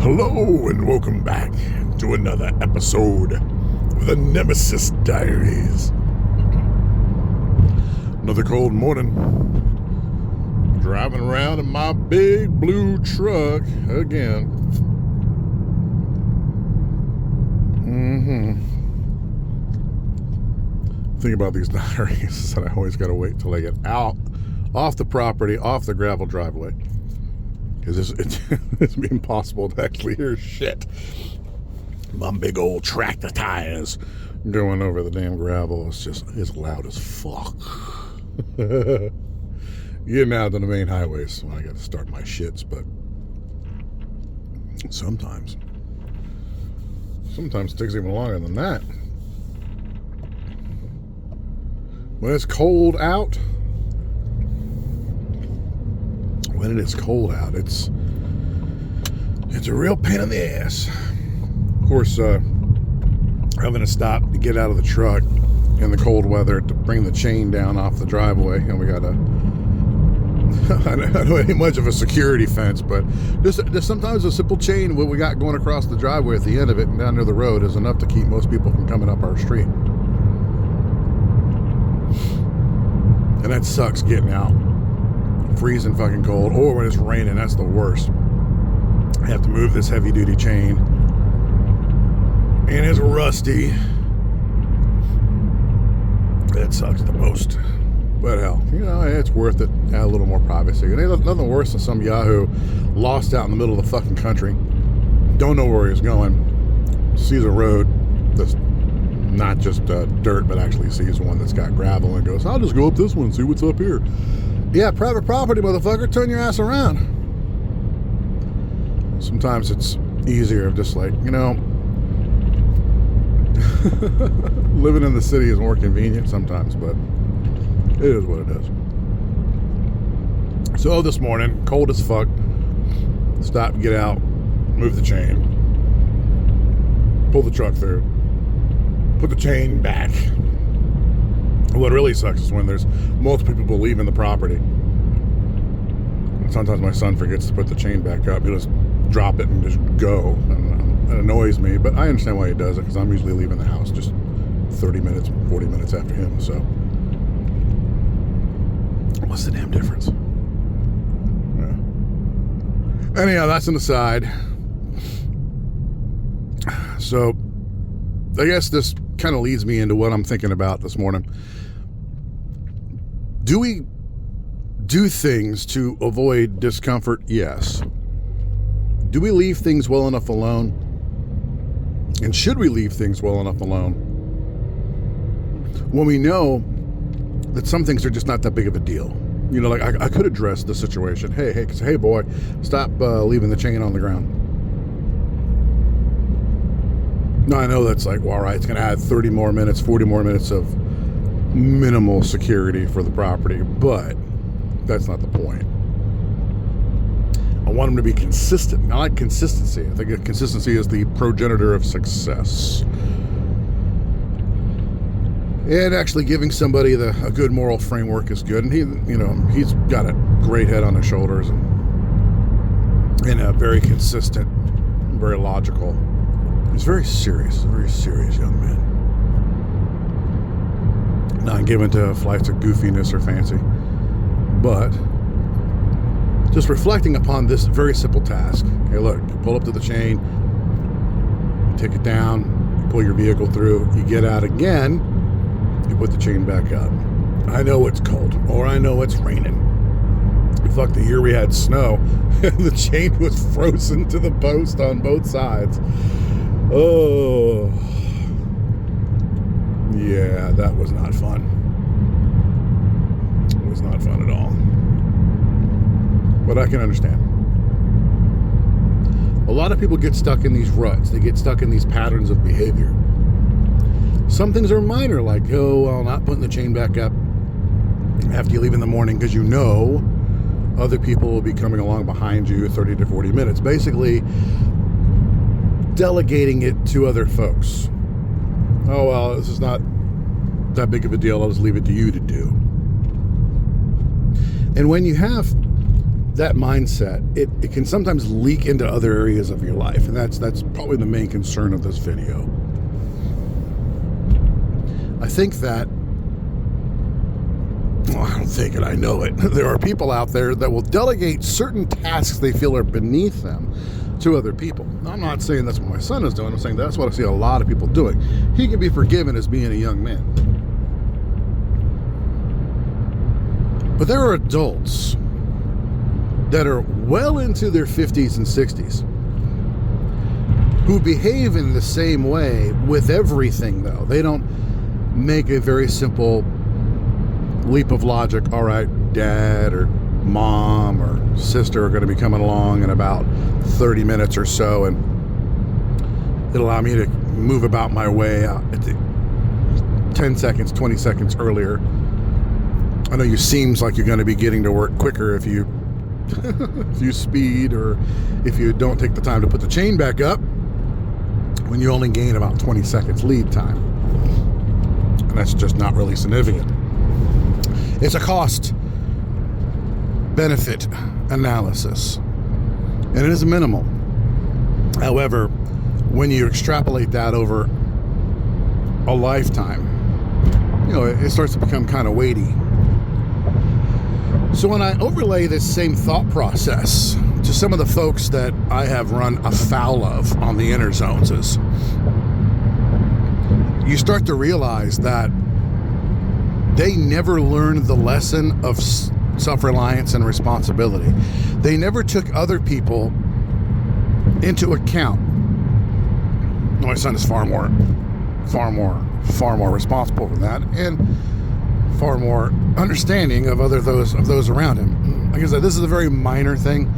Hello and welcome back to another episode of the Nemesis Diaries. Another cold morning. Driving around in my big blue truck again. Thing about these diaries is that I always gotta wait till I get out, off the property, off the gravel driveway. Because it's impossible to actually hear shit. My big old tractor tires going over the damn gravel. It's loud as fuck. Getting out to the main highways when I got to start my shits, but sometimes it takes even longer than that. When it's cold out, it's a real pain in the ass. Of course, having to stop to get out of the truck in the cold weather to bring the chain down off the driveway, and we got I don't ain't much of a security fence, but just sometimes a simple chain, what we got going across the driveway at the end of it and down near the road, is enough to keep most people from coming up our street. And that sucks, getting out freezing fucking cold, or when it's raining, that's the worst. I have to move this heavy duty chain and it's rusty. That sucks the most, but hell, it's worth it. Add a little more privacy. And ain't nothing worse than some yahoo lost out in the middle of the fucking country, don't know where he's going, sees a road that's not just dirt, but actually sees one that's got gravel and goes, I'll just go up this one and see what's up here. Yeah, private property, motherfucker. Turn your ass around. Sometimes it's easier, just like, living in the city is more convenient sometimes, but it is what it is. So this morning, cold as fuck, stop, get out, move the chain, pull the truck through, put the chain back. What really sucks is when there's multiple people leaving the property. Sometimes my son forgets to put the chain back up. He'll just drop it and just go. And it annoys me, but I understand why he does it, because I'm usually leaving the house just 30 minutes, 40 minutes after him. So what's the damn difference? Yeah. Anyhow, that's an aside. So I guess this kind of leads me into what I'm thinking about this morning. Do we do things to avoid discomfort? Yes. Do we leave things well enough alone? And should we leave things well enough alone when we know that some things are just not that big of a deal? Like I could address the situation. Hey boy, stop leaving the chain on the ground. No, I know that's like, well, all right, it's going to add 30 more minutes, 40 more minutes of minimal security for the property, but that's not the point. I want them to be consistent. I like consistency. I think consistency is the progenitor of success. And actually giving somebody a good moral framework is good. And he's got a great head on his shoulders and a very consistent, very logical. He's very serious young man. Not given to flights of goofiness or fancy, but just reflecting upon this very simple task. Hey, look, you pull up to the chain, you take it down, you pull your vehicle through, you get out again, you put the chain back up. I know it's cold, or I know it's raining. Fuck, the year we had snow, the chain was frozen to the post on both sides. Oh, yeah, that was not fun. It was not fun at all. But I can understand. A lot of people get stuck in these ruts. They get stuck in these patterns of behavior. Some things are minor, like, not putting the chain back up after you leave in the morning because other people will be coming along behind you 30 to 40 minutes. Basically, delegating it to other folks. Oh, well, this is not that big of a deal. I'll just leave it to you to do. And when you have that mindset, it can sometimes leak into other areas of your life, and that's probably the main concern of this video. I think that, well, I don't think it, I know it. There are people out there that will delegate certain tasks they feel are beneath them to other people. Now, I'm not saying that's what my son is doing. I'm saying that's what I see a lot of people doing. He can be forgiven as being a young man. But there are adults that are well into their 50s and 60s who behave in the same way with everything, though. They don't make a very simple leap of logic. All right, dad or mom or sister are going to be coming along in about 30 minutes or so, and it'll allow me to move about my way 10 seconds, 20 seconds earlier. I know you seems like you're going to be getting to work quicker if you if you speed, or if you don't take the time to put the chain back up, when you only gain about 20 seconds lead time. And that's just not really significant. It's a cost benefit analysis, and it is minimal. However, when you extrapolate that over a lifetime, it starts to become kind of weighty. So when I overlay this same thought process to some of the folks that I have run afoul of on the inner zones, you start to realize that they never learned the lesson of self-reliance and responsibility. They never took other people into account. My son is far more responsible for that, and far more understanding of those around him. Like I said, this is a very minor thing.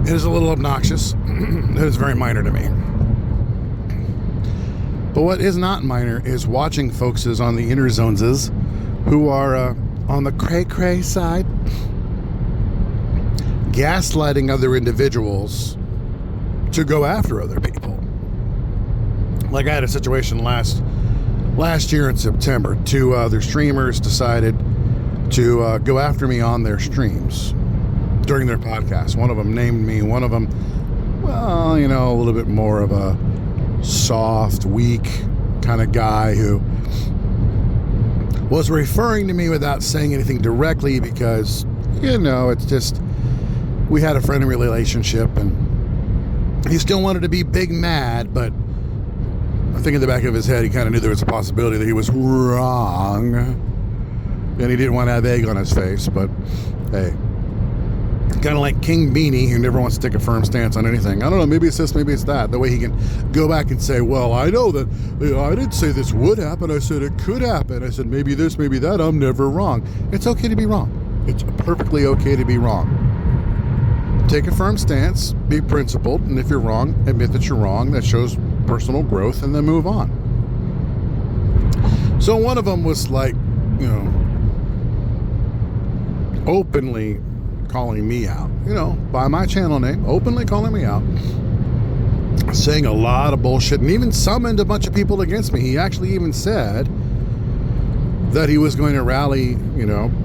It is a little obnoxious. It is very minor to me. But what is not minor is watching folks on the inner zones who are on the cray-cray side, gaslighting other individuals to go after other people. Like I had a situation last year in September. Two other streamers decided to go after me on their streams during their podcast. One of them named me. One of them, well, a little bit more of a soft, weak kind of guy who was referring to me without saying anything directly because, it's just, we had a friendly relationship, and he still wanted to be big mad, but I think in the back of his head, he kind of knew there was a possibility that he was wrong, and he didn't want to have egg on his face. But hey, kind of like King Beanie, who never wants to take a firm stance on anything. I don't know, maybe it's this, maybe it's that. The way he can go back and say, well, I know that, I didn't say this would happen. I said it could happen. I said maybe this, maybe that. I'm never wrong. It's okay to be wrong. It's perfectly okay to be wrong. Take a firm stance, be principled, and if you're wrong, admit that you're wrong. That shows personal growth, and then move on. So one of them was like, openly calling me out, by my channel name, openly calling me out, saying a lot of bullshit, and even summoned a bunch of people against me. He actually even said that he was going to rally,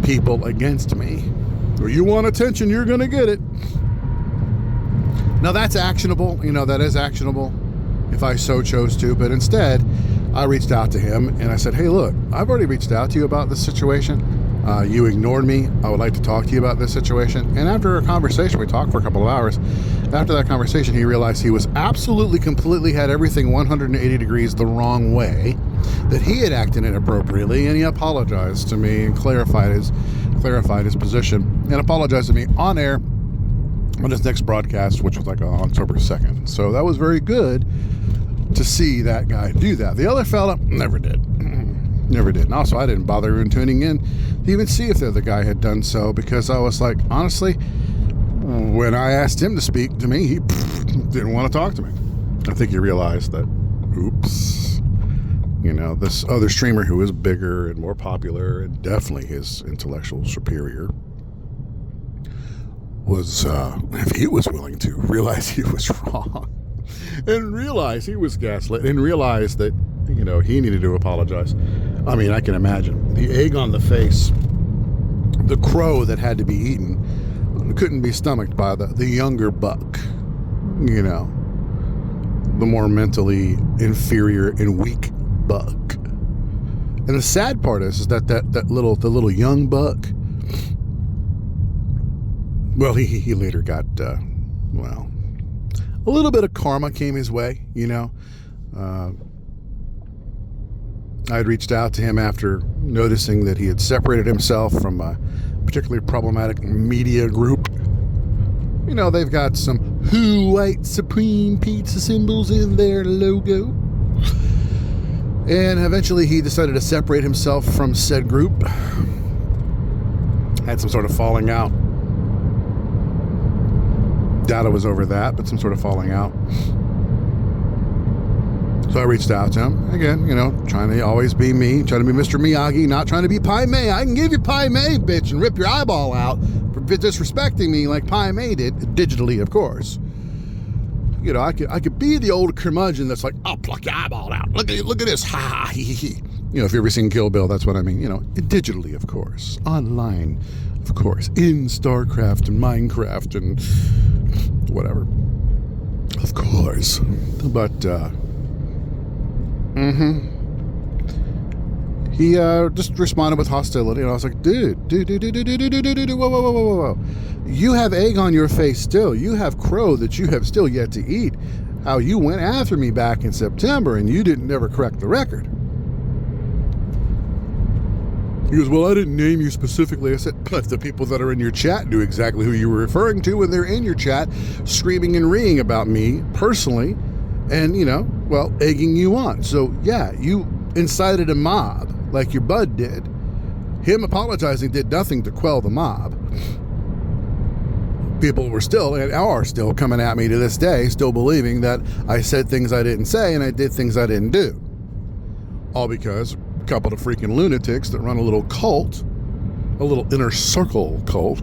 people against me. Or you want attention, you're going to get it. Now that's actionable, that is actionable if I so chose to, but instead I reached out to him and I said, hey, look, I've already reached out to you about this situation. You ignored me. I would like to talk to you about this situation. And after a conversation, we talked for a couple of hours. After that conversation, he realized he was absolutely, completely had everything 180 degrees the wrong way, that he had acted inappropriately, and he apologized to me and clarified his position, and apologized to me on air on his next broadcast, which was like on October 2nd. So that was very good to see that guy do that. The other fella never did. Never did. And also, I didn't bother even tuning in to even see if the other guy had done so, because I was like, honestly, when I asked him to speak to me, he didn't want to talk to me. I think he realized that, oops, this other streamer who is bigger and more popular and definitely his intellectual superior was, if he was willing to realize he was wrong and realize he was gaslit and realize that, he needed to apologize. I mean, I can imagine the egg on the face, the crow that had to be eaten. couldn't be stomached by the younger buck, you know, the more mentally inferior and weak buck. And the sad part is that the little young buck, well, he later got, well, a little bit of karma came his way, you know. I had reached out to him after noticing that he had separated himself from a particularly problematic media group. You know, they've got some white Supreme pizza symbols in their logo. And eventually he decided to separate himself from said group. Had some sort of falling out. Doubt it was over that, but some sort of falling out. So I reached out to him. Again, you know, trying to always be me, trying to be Mr. Miyagi, not trying to be Pai Mei. I can give you Pai Mei, bitch, and rip your eyeball out for disrespecting me like Pai Mei did, digitally, of course. You know, I could be the old curmudgeon that's like, I'll pluck your eyeball out. Look at this. Ha ha he he. You know, if you've ever seen Kill Bill, that's what I mean. You know, digitally, of course. Online, of course. In StarCraft and Minecraft and whatever. Of course. But, he just responded with hostility, and I was like, dude, whoa. You have egg on your face still. You have crow that you have still yet to eat. How you went after me back in September, and you didn't never correct the record. He goes, well, I didn't name you specifically. I said, but the people that are in your chat knew exactly who you were referring to when they're in your chat screaming and reeing about me personally and, you know, well, egging you on. So, yeah, you incited a mob like your bud did. Him apologizing did nothing to quell the mob. People were still and are still coming at me to this day, still believing that I said things I didn't say and I did things I didn't do. All because a couple of freaking lunatics that run a little cult, a little inner circle cult,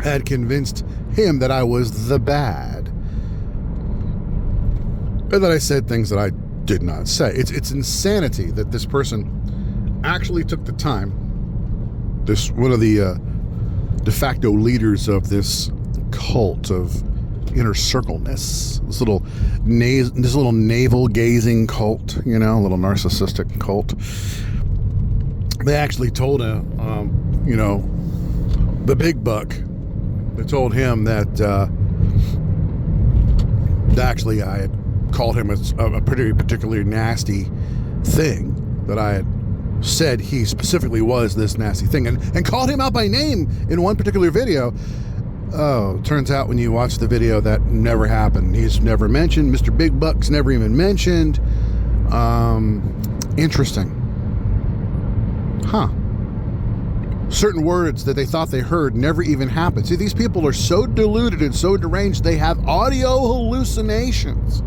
had convinced him that I was the bad. And that I said things that I did not say. It's insanity that this person actually took the time, this one of the de facto leaders of this cult of inner circleness, this little navel gazing cult, you know, a little narcissistic cult. They actually told him, you know, the big buck. They told him that actually I had called him a particularly nasty thing, that I had said he specifically was this nasty thing, and called him out by name in one particular video. Oh, turns out when you watch the video, that never happened. He's never mentioned. Mr. Big Buck's never even mentioned. Interesting. Huh. Certain words that they thought they heard never even happened. See, these people are so deluded and so deranged, they have audio hallucinations.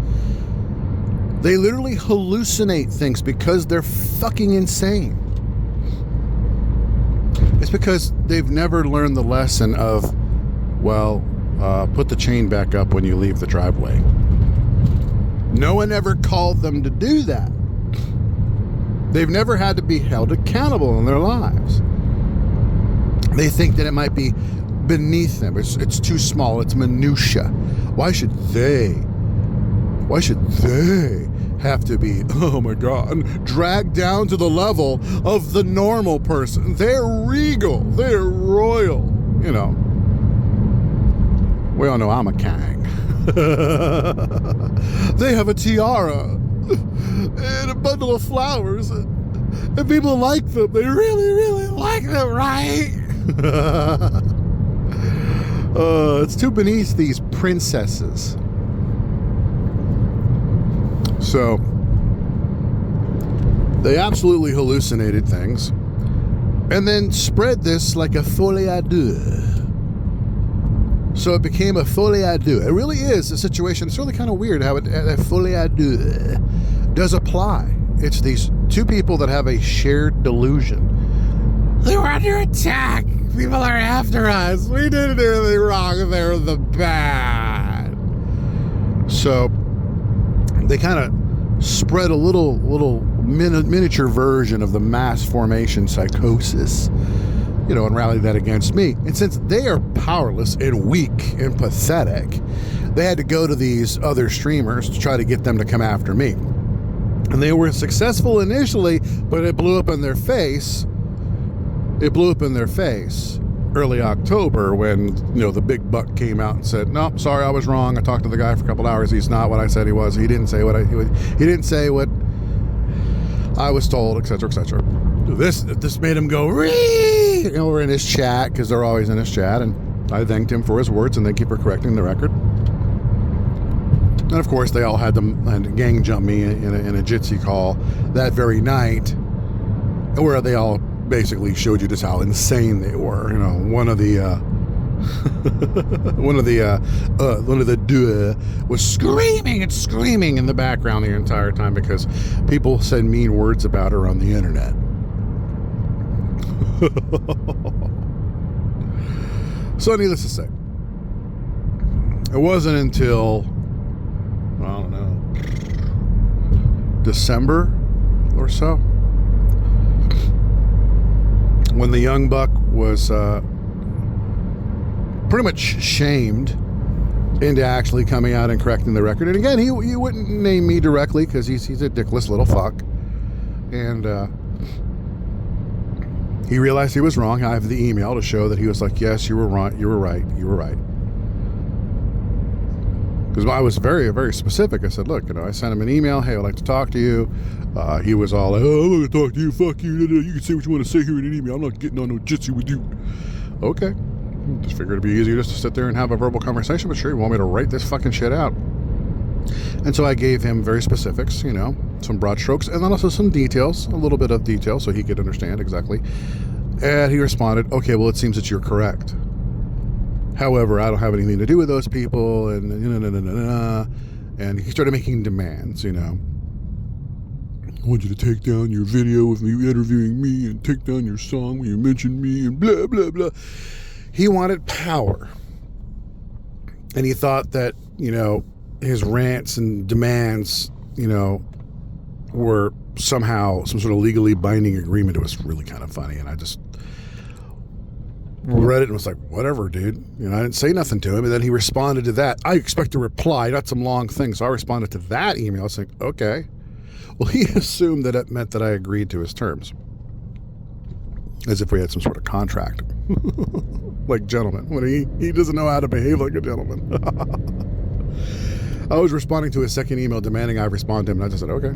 They literally hallucinate things because they're fucking insane. It's because they've never learned the lesson of, well, put the chain back up when you leave the driveway. No one ever called them to do that. They've never had to be held accountable in their lives. They think that it might be beneath them. It's too small. It's minutia. Why should they have to be, oh my God, dragged down to the level of the normal person? They're regal. They're royal. You know. We all know I'm a king. They have a tiara and a bundle of flowers, and people like them. They really, really like them, right? It's too beneath these princesses. So they absolutely hallucinated things and then spread this like a folie à deux. So it became a folie à deux. It really is a situation. It's really kind of weird how a folie à deux does apply. It's these two people that have a shared delusion. They were under attack. People are after us. We didn't do anything wrong. They're the bad. So they kind of spread a little miniature version of the mass formation psychosis. and rally that against me. And since they are powerless and weak and pathetic, they had to go to these other streamers to try to get them to come after me. And they were successful initially, but it blew up in their face. It blew up in their face early October when, the big buck came out and said, "No, sorry, I was wrong. I talked to the guy for a couple hours. He's not what I said he was. He didn't say what he didn't say what I was told, etc., etc." This made him go over in his chat, because they're always in his chat, and I thanked him for his words and thank you for correcting the record. And of course, they all had to gang jump me in a Jitsi call that very night, where they all basically showed you just how insane they were. One of the duo was screaming and screaming in the background the entire time because people said mean words about her on the internet. So needless to say, it wasn't until, I don't know, December or so, when the young buck was pretty much shamed into actually coming out and correcting the record. And again, he wouldn't name me directly because he's a dickless little fuck. And he realized he was wrong. I have the email to show that he was like, "Yes, you were right. You were right. You were right." Because I was very, very specific. I said, "Look, I sent him an email. Hey, I'd like to talk to you." He was all like, "Oh, I'm not going to talk to you. Fuck you. You can say what you want to say here in an email. I'm not getting on no jitsi with you." Okay. Just figured it'd be easier just to sit there and have a verbal conversation. But sure, you want me to write this fucking shit out? And so I gave him very specifics, some broad strokes, and then also some details, a little bit of detail so he could understand exactly. And he responded, "Okay, well, it seems that you're correct. However, I don't have anything to do with those people," and and he started making demands, "I want you to take down your video of me interviewing me and take down your song when you mention me and blah, blah, blah." He wanted power. And he thought that, his rants and demands, were somehow some sort of legally binding agreement. It was really kind of funny. And I just read it and was like, whatever, dude. I didn't say nothing to him. And then he responded to that. I expect a reply, not some long thing. So I responded to that email saying, okay. Well, he assumed that it meant that I agreed to his terms, as if we had some sort of contract. Like gentlemen, when he doesn't know how to behave like a gentleman. I was responding to his second email demanding I respond to him, and I just said, okay.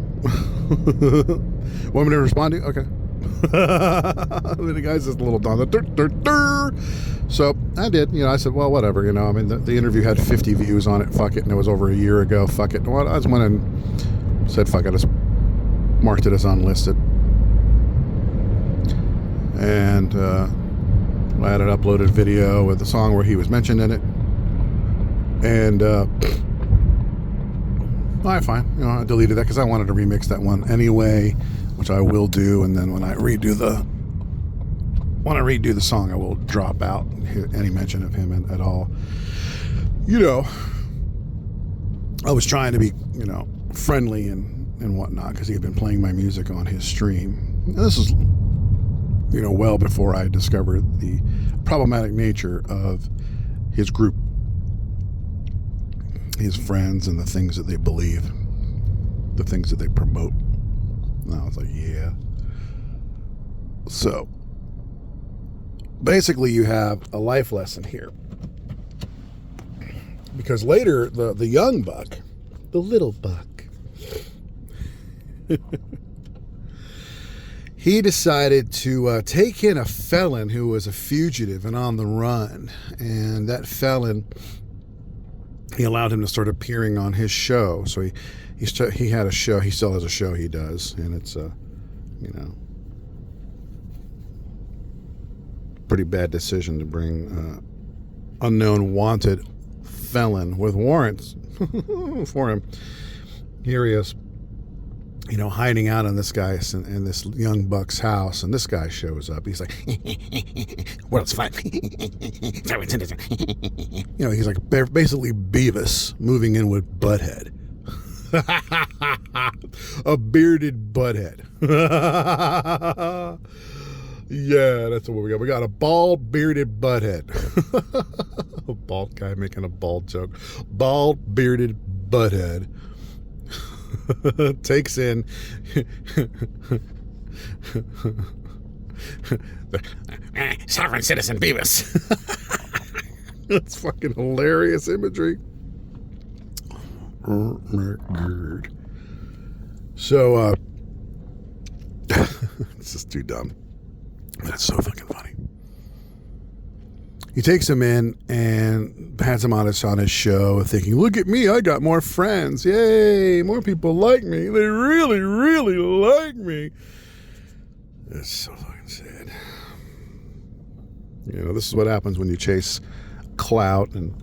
Want me to respond to you? Okay. The guy's just a little done. So I did. I said, well, whatever. The interview had 50 views on it. Fuck it. And it was over a year ago. Fuck it. Well, I just went and said, fuck it. I just marked it as unlisted. And I had an uploaded video with the song where he was mentioned in it. And all right, fine. I deleted that because I wanted to remix that one anyway, which I will do. And then when I redo the song, I will drop out any mention of him at all. I was trying to be, friendly and whatnot because he had been playing my music on his stream. And this is, well before I discovered the problematic nature of his group, his friends, and the things that they believe, the things that they promote. And I was like, yeah. So basically you have a life lesson here, because later the young buck, the little buck, he decided to take in a felon who was a fugitive and on the run. And that felon, he allowed him to start appearing on his show. So he had a show. He still has a show he does. And it's, pretty bad decision to bring unknown wanted felon with warrants for him. Here he is, hiding out in this guy's in this young buck's house, and this guy shows up. He's like, "What's fun?" He's like basically Beavis moving in with Butthead, a bearded Butthead. Yeah, that's what we got. We got a bald bearded butthead. A bald guy making a bald joke. Bald bearded butthead takes in sovereign citizen Beavis. That's fucking hilarious imagery. Oh my god. So, it's just too dumb. That's so fucking funny. He takes him in and has him on his show, thinking, look at me, I got more friends. Yay, more people like me. They really, really like me. It's so fucking sad. You know, this is what happens when you chase clout and,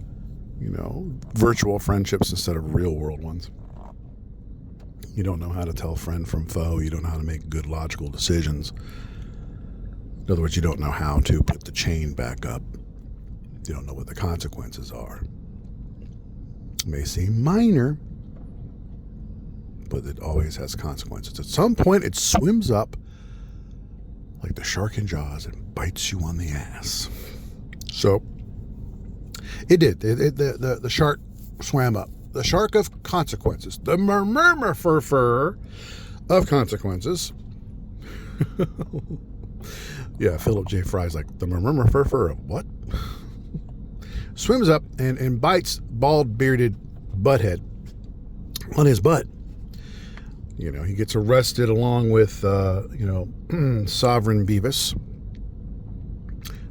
you know, virtual friendships instead of real world ones. You don't know how to tell friend from foe. You don't know how to make good logical decisions. In other words, you don't know how to put the chain back up. You don't know what the consequences are. It may seem minor, but it always has consequences. At some point, it swims up like the shark in Jaws and bites you on the ass. So, it did. The shark swam up. The shark of consequences. The murmur of consequences. Yeah, Philip J. Fry's like, the murmur of what? Swims up and bites bald bearded butthead on his butt. You know, he gets arrested along with, Sovereign Beavis.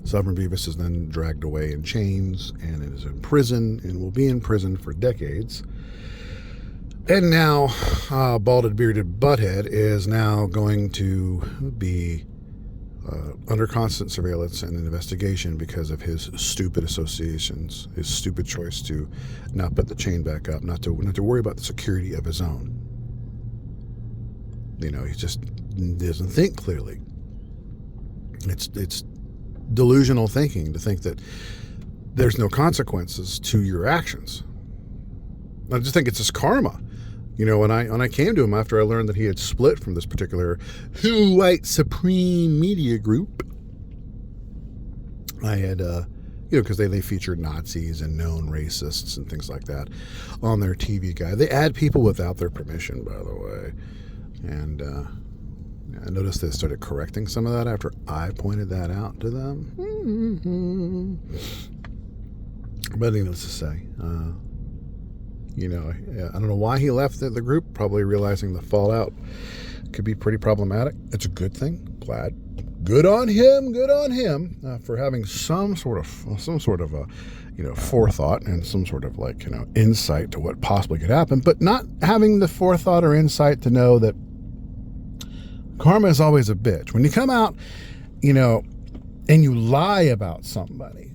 Sovereign Beavis is then dragged away in chains and is in prison and will be in prison for decades. And now, balded bearded butthead is now going to be under constant surveillance and investigation because of his stupid associations, his stupid choice to not put the chain back up, not to worry about the security of his own. You know, he just doesn't think clearly. It's delusional thinking to think that there's no consequences to your actions. I just think it's his karma. You know, when I came to him after I learned that he had split from this particular white supreme media group, I had, because they featured Nazis and known racists and things like that on their TV guide. They add people without their permission, by the way. And I noticed they started correcting some of that after I pointed that out to them. But needless to say, I don't know why he left the group, probably realizing the fallout could be pretty problematic. It's a good thing. Glad. Good on him for having some sort of forethought and some sort of insight to what possibly could happen, but not having the forethought or insight to know that karma is always a bitch. When you come out, and you lie about somebody,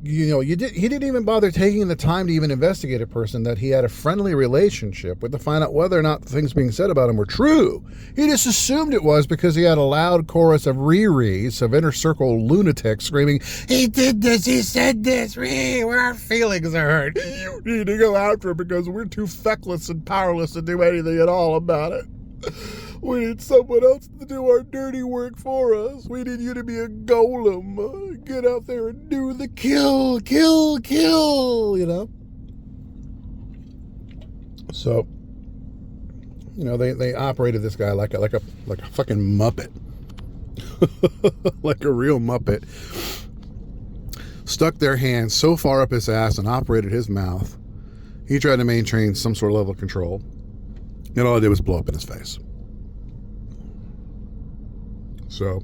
he didn't even bother taking the time to even investigate a person that he had a friendly relationship with to find out whether or not the things being said about him were true. He just assumed it was because he had a loud chorus of Riris, of inner circle lunatics screaming, he did this, he said this, our feelings are hurt. You need to go after him because we're too feckless and powerless to do anything at all about it. We need someone else to do our dirty work for us. We need you to be a golem. Get out there and do the kill. So, they operated this guy like a fucking Muppet. Like a real Muppet. Stuck their hands so far up his ass and operated his mouth. He tried to maintain some sort of level of control. And all I did was blow up in his face. So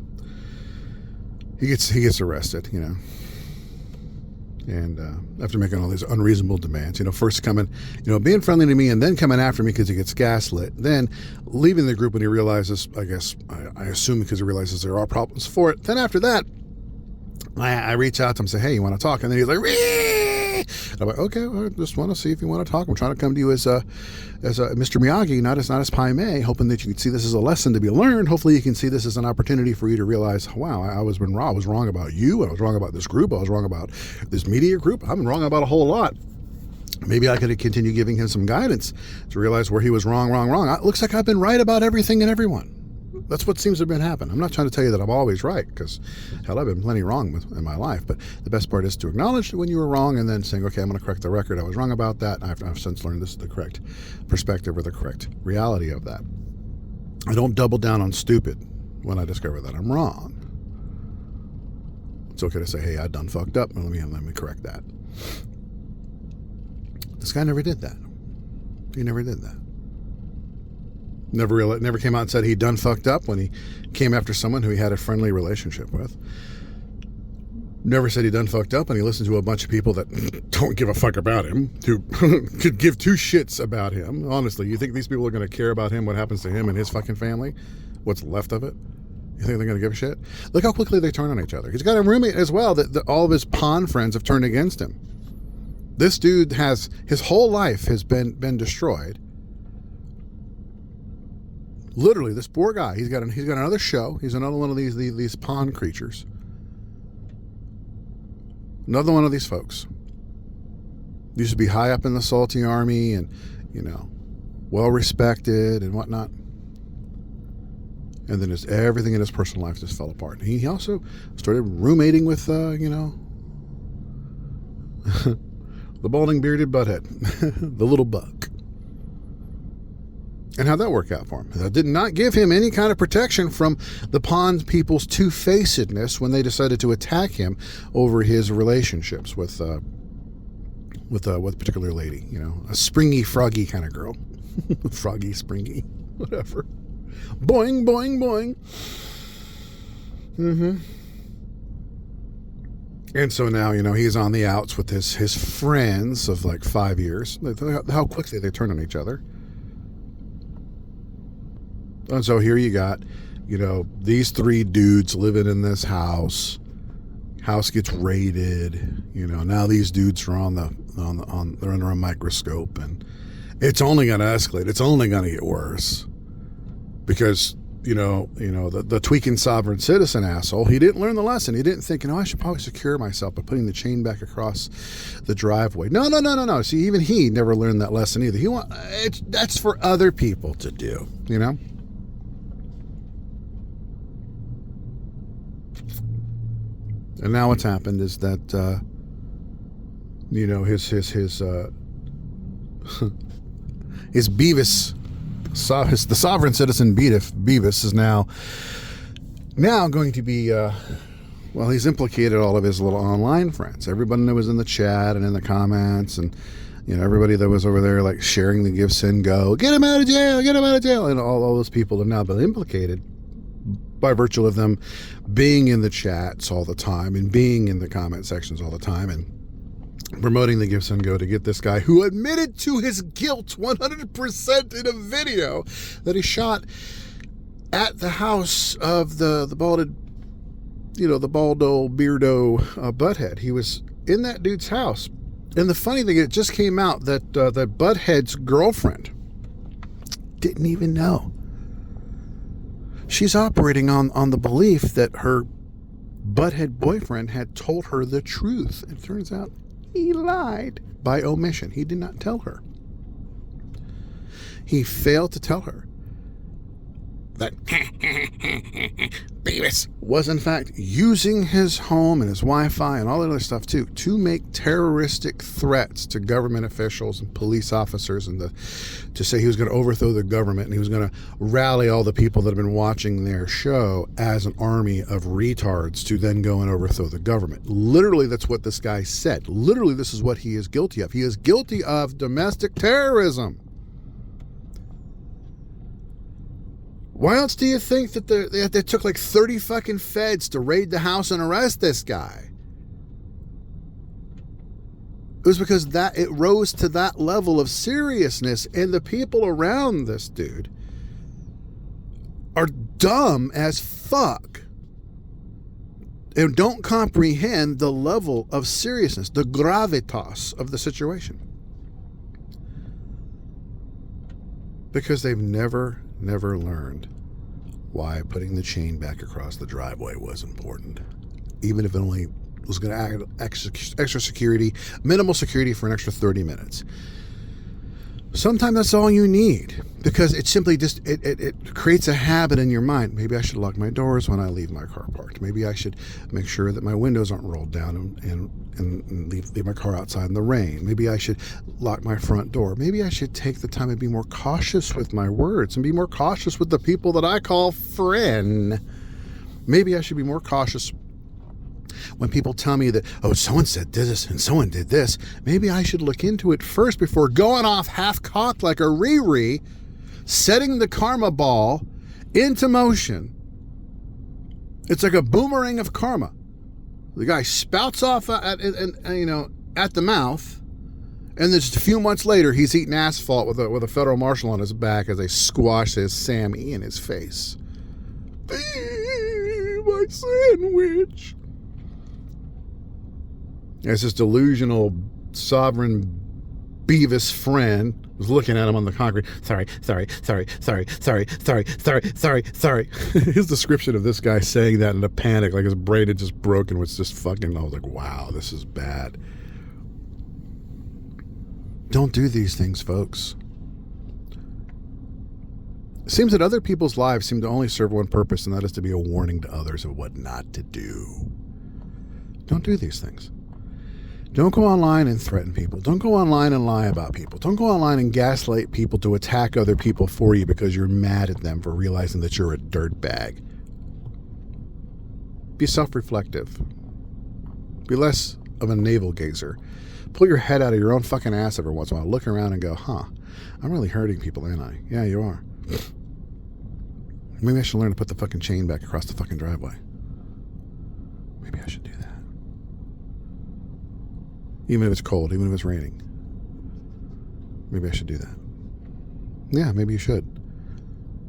he gets arrested, and after making all these unreasonable demands, first coming, being friendly to me and then coming after me because he gets gaslit, then leaving the group when he realizes, I assume because he realizes there are problems for it. Then after that, I reach out to him and say, hey, you want to talk? And then he's like, and I'm like, okay, well, I just want to see if you want to talk. I'm trying to come to you as a Mr. Miyagi, not as Pai Mei, hoping that you can see this as a lesson to be learned. Hopefully you can see this as an opportunity for you to realize, wow, I was wrong. I was wrong about you. I was wrong about this group. I was wrong about this media group. I've been wrong about a whole lot. Maybe I could continue giving him some guidance to realize where he was wrong. It looks like I've been right about everything and everyone. That's what seems to have been happening. I'm not trying to tell you that I'm always right, because, hell, I've been plenty wrong in my life. But the best part is to acknowledge when you were wrong and then saying, okay, I'm going to correct the record. I was wrong about that. I've since learned this is the correct perspective or the correct reality of that. I don't double down on stupid when I discover that I'm wrong. It's okay to say, hey, I done fucked up, and let me correct that. This guy never did that. He never did that. Never came out and said he done fucked up when he came after someone who he had a friendly relationship with. Never said he done fucked up when he listened to a bunch of people that don't give a fuck about him, who could give two shits about him. Honestly, you think these people are going to care about him, what happens to him and his fucking family? What's left of it? You think they're going to give a shit? Look how quickly they turn on each other. He's got a roommate as well that all of his pawn friends have turned against him. This dude has, his whole life has been destroyed. Literally, this poor guy, he's got another show. He's another one of these pawn creatures. Another one of these folks. Used to be high up in the salty army and, well respected and whatnot. And then everything in his personal life just fell apart. He also started roommating with, the balding bearded butthead, the little buck. And how'd that work out for him? That did not give him any kind of protection from the pawn people's two-facedness when they decided to attack him over his relationships with a particular lady, a springy, froggy kind of girl. Froggy, springy, whatever. Boing, boing, boing. Mm-hmm. And so now, he's on the outs with his friends of like 5 years. How quickly they turn on each other. And so here you got, these three dudes living in this house. House gets raided. Now these dudes are they're under a microscope, and it's only going to escalate. It's only going to get worse because the tweaking sovereign citizen asshole. He didn't learn the lesson. He didn't think, I should probably secure myself by putting the chain back across the driveway. No. See, even he never learned that lesson either. That's for other people to do. And now what's happened is that, his Beavis, the sovereign citizen Beavis is now going to be, he's implicated all of his little online friends. Everybody that was in the chat and in the comments and, everybody that was over there like sharing the Give, Send, Go, get him out of jail, and all those people have now been implicated by virtue of them being in the chats all the time and being in the comment sections all the time and promoting the Give, Send, Go to get this guy who admitted to his guilt 100% in a video that he shot at the house of the balded, the bald old beardo butthead. He was in that dude's house. And the funny thing, it just came out that the butthead's girlfriend didn't even know. She's operating on the belief that her butthead boyfriend had told her the truth. It turns out he lied by omission. He did not tell her. He failed to tell her that Beavis was in fact using his home and his Wi-Fi and all that other stuff too to make terroristic threats to government officials and police officers and to say he was going to overthrow the government and he was going to rally all the people that have been watching their show as an army of retards to then go and overthrow the government. Literally, that's what this guy said. Literally, this is what he is guilty of. He is guilty of domestic terrorism. Why else do you think that they took like 30 fucking feds to raid the house and arrest this guy? It was because it rose to that level of seriousness, and the people around this dude are dumb as fuck and don't comprehend the level of seriousness, the gravitas of the situation. Because they've never learned why putting the chain back across the driveway was important. Even if it only was going to add extra security, minimal security for an extra 30 minutes. Sometimes that's all you need, because it simply just it creates a habit in your mind. Maybe I should lock my doors when I leave my car parked. Maybe I should make sure that my windows aren't rolled down and leave my car outside in the rain. Maybe I should lock my front door. Maybe I should take the time and be more cautious with my words and be more cautious with the people that I call friend. Maybe I should be more cautious when people tell me that, oh, someone said this and someone did this. Maybe I should look into it first before going off half-cocked like a Riri, setting the karma ball into motion. It's like a boomerang of karma. The guy spouts off at the mouth, and then just a few months later, he's eating asphalt with a federal marshal on his back as they squash his Sammy in his face. My sandwich. As this delusional sovereign Beavis friend was looking at him on the concrete. Sorry. His description of this guy saying that in a panic, like his brain had just broken, was just fucking, I was like, wow, this is bad. Don't do these things, folks. It seems that other people's lives seem to only serve one purpose, and that is to be a warning to others of what not to do. Don't do these things. Don't go online and threaten people. Don't go online and lie about people. Don't go online and gaslight people to attack other people for you because you're mad at them for realizing that you're a dirtbag. Be self-reflective. Be less of a navel gazer. Pull your head out of your own fucking ass every once in a while. Look around and go, I'm really hurting people, ain't I? Yeah, you are. Maybe I should learn to put the fucking chain back across the fucking driveway. Maybe I should do that. Even if it's cold, even if it's raining. Maybe I should do that. Yeah, maybe you should.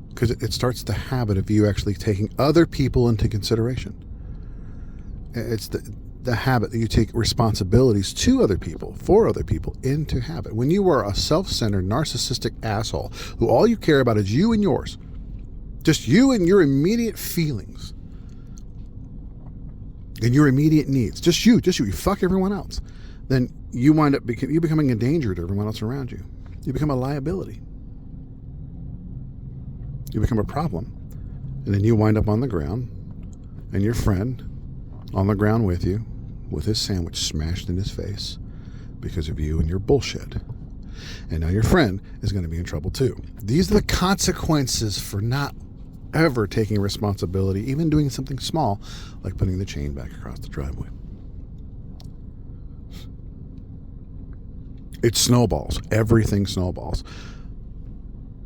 Because it starts the habit of you actually taking other people into consideration. It's the habit that you take responsibilities to other people, for other people, into habit. When you are a self-centered, narcissistic asshole who all you care about is you and yours, just you and your immediate feelings and your immediate needs, just you fuck everyone else, then you wind up becoming a danger to everyone else around you. You become a liability. You become a problem. And then you wind up on the ground, and your friend on the ground with you, with his sandwich smashed in his face because of you and your bullshit. And now your friend is going to be in trouble too. These are the consequences for not ever taking responsibility, even doing something small, like putting the chain back across the driveway. It snowballs. Everything snowballs.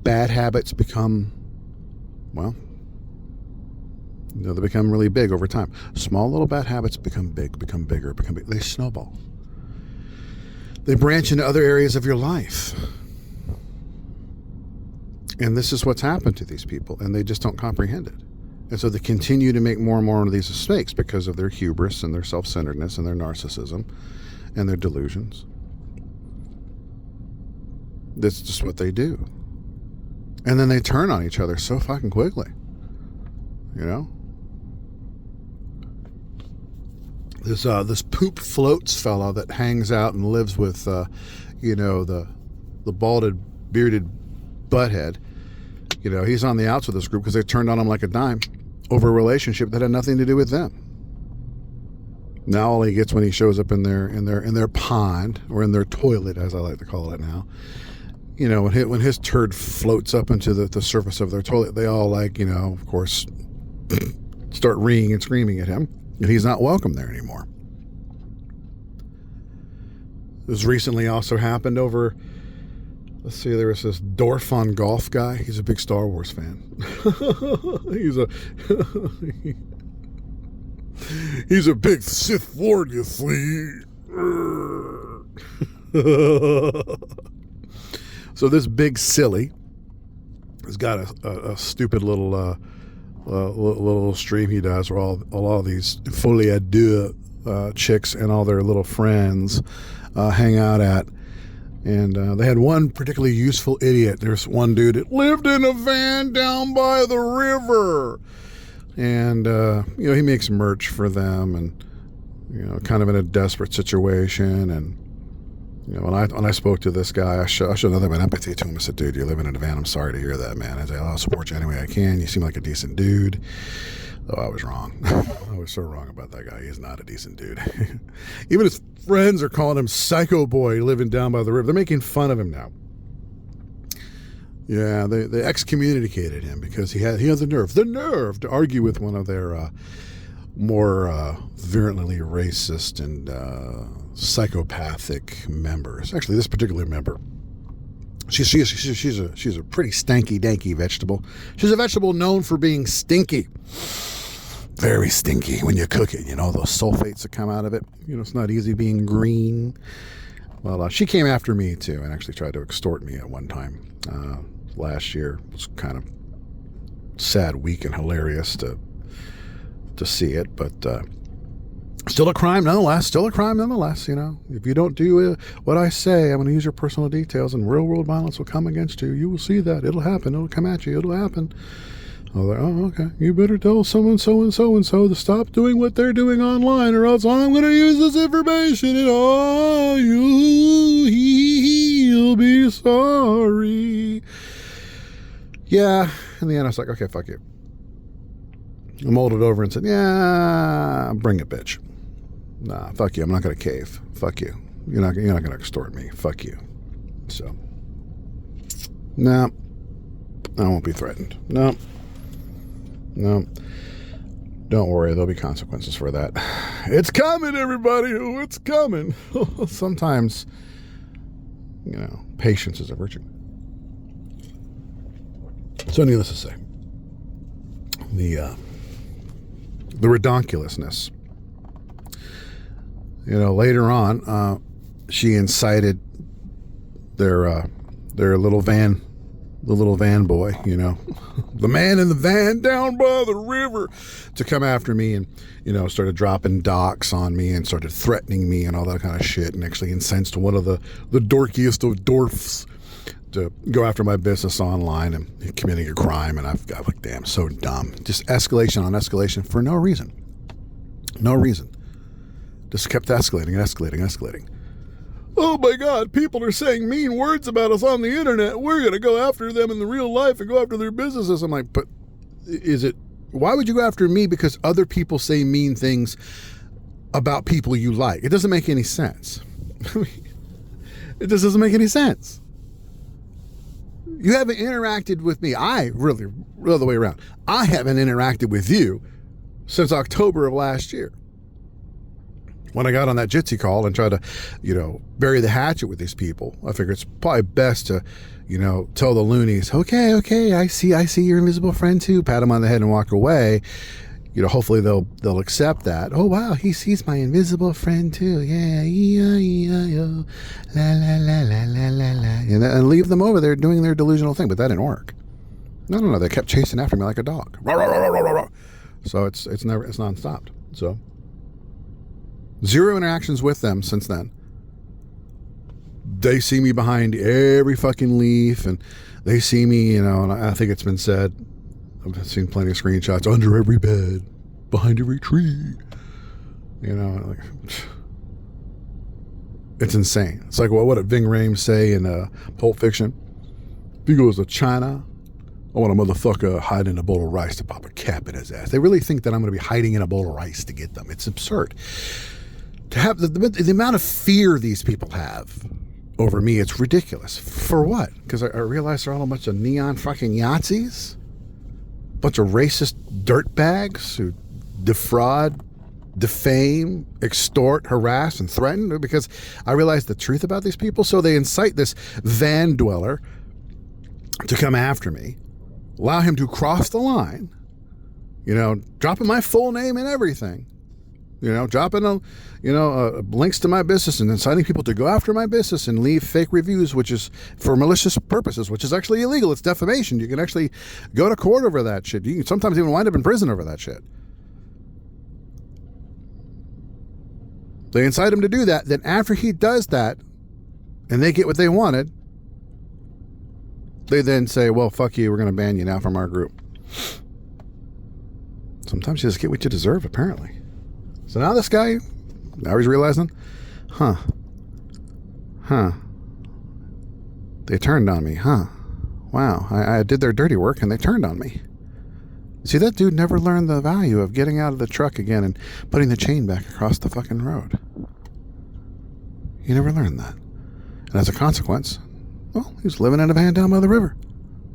Bad habits become, they become really big over time. Small little bad habits become big, become bigger, become big. They snowball. They branch into other areas of your life. And this is what's happened to these people, and they just don't comprehend it. And so they continue to make more and more of these mistakes because of their hubris and their self-centeredness and their narcissism and their delusions. That's just what they do. And then they turn on each other so fucking quickly. You know? This poop floats fella that hangs out and lives with, the balded, bearded butthead. He's on the outs with this group because they turned on him like a dime over a relationship that had nothing to do with them. Now all he gets when he shows up in their pond, or in their toilet, as I like to call it now. When his turd floats up into the surface of their toilet, they all of course, start ringing and screaming at him, and he's not welcome there anymore. This recently also happened over, there was this Dorfon Golf guy. He's a big Star Wars fan. He's a big Sith Lord, you see. So this big silly has got a stupid little stream he does where all these folie à deux chicks and all their little friends hang out at. And they had one particularly useful idiot. There's one dude that lived in a van down by the river. And, he makes merch for them and, kind of in a desperate situation. And You know, when I spoke to this guy, I showed nothing but empathy to him. I said, dude, you're living in a van. I'm sorry to hear that, man. I said, I'll support you any way I can. You seem like a decent dude. Oh, I was wrong. I was so wrong about that guy. He's not a decent dude. Even his friends are calling him Psycho Boy living down by the river. They're making fun of him now. Yeah, they excommunicated him because he had the nerve to argue with one of their more virulently racist and psychopathic members. Actually, this particular member, she's a pretty stanky danky vegetable. She's a vegetable known for being stinky, very stinky when you cook it. You know, those sulfates that come out of it. You know, it's not easy being green. Well, she came after me too and actually tried to extort me at one time last year. It was kind of sad week and hilarious to see it, but still a crime nonetheless. You know, if you don't do what I say, I'm going to use your personal details and real world violence will come against you. You will see that. It'll happen. It'll come at you. It'll happen. I was like, oh, okay. You better tell someone so and so to stop doing what they're doing online, or else I'm going to use this information and he'll be sorry. Yeah. In the end, I was like, okay, fuck you. I molded over and said, yeah, bring it, bitch. Nah, fuck you. I'm not going to cave. Fuck you. You're not going to extort me. Fuck you. So, no, I won't be threatened. No. Don't worry. There'll be consequences for that. It's coming, everybody. Oh, it's coming. Sometimes, you know, patience is a virtue. So needless to say, the redonkulousness. You know, later on, she incited their little van boy, you know, the man in the van down by the river, to come after me and, you know, started dropping docs on me and started threatening me and all that kind of shit, and actually incensed one of the dorkiest of dwarfs to go after my business online and committing a crime. And I've got like, damn, so dumb. Just escalation on escalation for no reason. No reason. Just kept escalating. Oh my God, people are saying mean words about us on the internet. We're going to go after them in the real life and go after their businesses. I'm like, but why would you go after me because other people say mean things about people you like? It doesn't make any sense. It just doesn't make any sense. You haven't interacted with me. The other way around. I haven't interacted with you since October of last year, when I got on that Jitsi call and tried to, you know, bury the hatchet with these people. I figured it's probably best to, you know, tell the loonies, okay, I see your invisible friend too. Pat them on the head and walk away. You know, hopefully they'll accept that. Oh wow, he sees my invisible friend too. Yeah, la la la la la la la, and leave them over there doing their delusional thing. But that didn't work. No. They kept chasing after me like a dog. So it's nonstop. So 0 interactions with them since then. They see me behind every fucking leaf, and they see me, you know, and I think it's been said, I've seen plenty of screenshots, under every bed, behind every tree. You know, like, it's insane. It's like, well, what did Ving Rhames say in Pulp Fiction? If he goes to China, I want a motherfucker hiding in a bowl of rice to pop a cap in his ass. They really think that I'm going to be hiding in a bowl of rice to get them. It's absurd. To have the amount of fear these people have over me, it's ridiculous. For what? Because I realize they're all a bunch of neon fucking Yahtzees? Bunch of racist dirtbags who defraud, defame, extort, harass, and threaten, because I realize the truth about these people. So they incite this van dweller to come after me, allow him to cross the line, you know, dropping my full name and everything, you know, dropping links to my business and inciting people to go after my business and leave fake reviews, which is for malicious purposes, which is actually illegal. It's defamation. You can actually go to court over that shit. You can sometimes even wind up in prison over that shit. They incite him to do that. Then after he does that and they get what they wanted, they then say, well, fuck you, we're going to ban you now from our group. Sometimes you just get what you deserve, apparently. So now this guy, now he's realizing, Huh. They turned on me, huh? Wow, I did their dirty work and they turned on me. See, that dude never learned the value of getting out of the truck again and putting the chain back across the fucking road. He never learned that. And as a consequence, well, he was living in a van down by the river.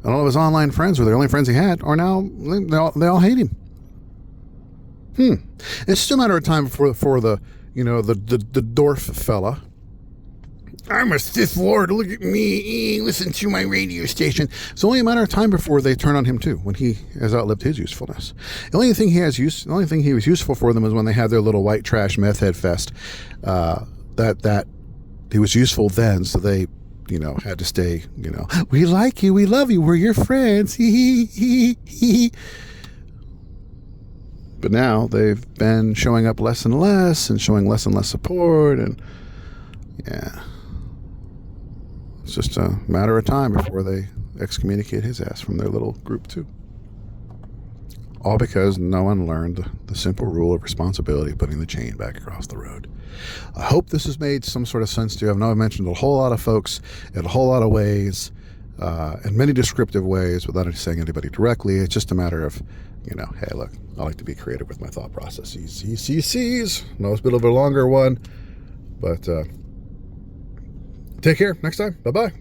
And all of his online friends, were the only friends he had, are now, they all hate him. It's just a matter of time before the dwarf fella. I'm a Sith Lord, look at me, listen to my radio station. It's only a matter of time before they turn on him too, when he has outlived his usefulness. The only thing he was useful for them is when they had their little white trash meth head fest. That he was useful then, so they, had to stay, we like you, we love you, we're your friends. But now they've been showing up less and less and showing less and less support, and yeah. It's just a matter of time before they excommunicate his ass from their little group too. All because no one learned the simple rule of responsibility, putting the chain back across the road. I hope this has made some sort of sense to you. I know I've mentioned a whole lot of folks in a whole lot of ways, in many descriptive ways, without saying anybody directly. It's just a matter of, hey, look, I like to be creative with my thought processes. No, it's a bit of a longer one, but take care. Next time. Bye-bye.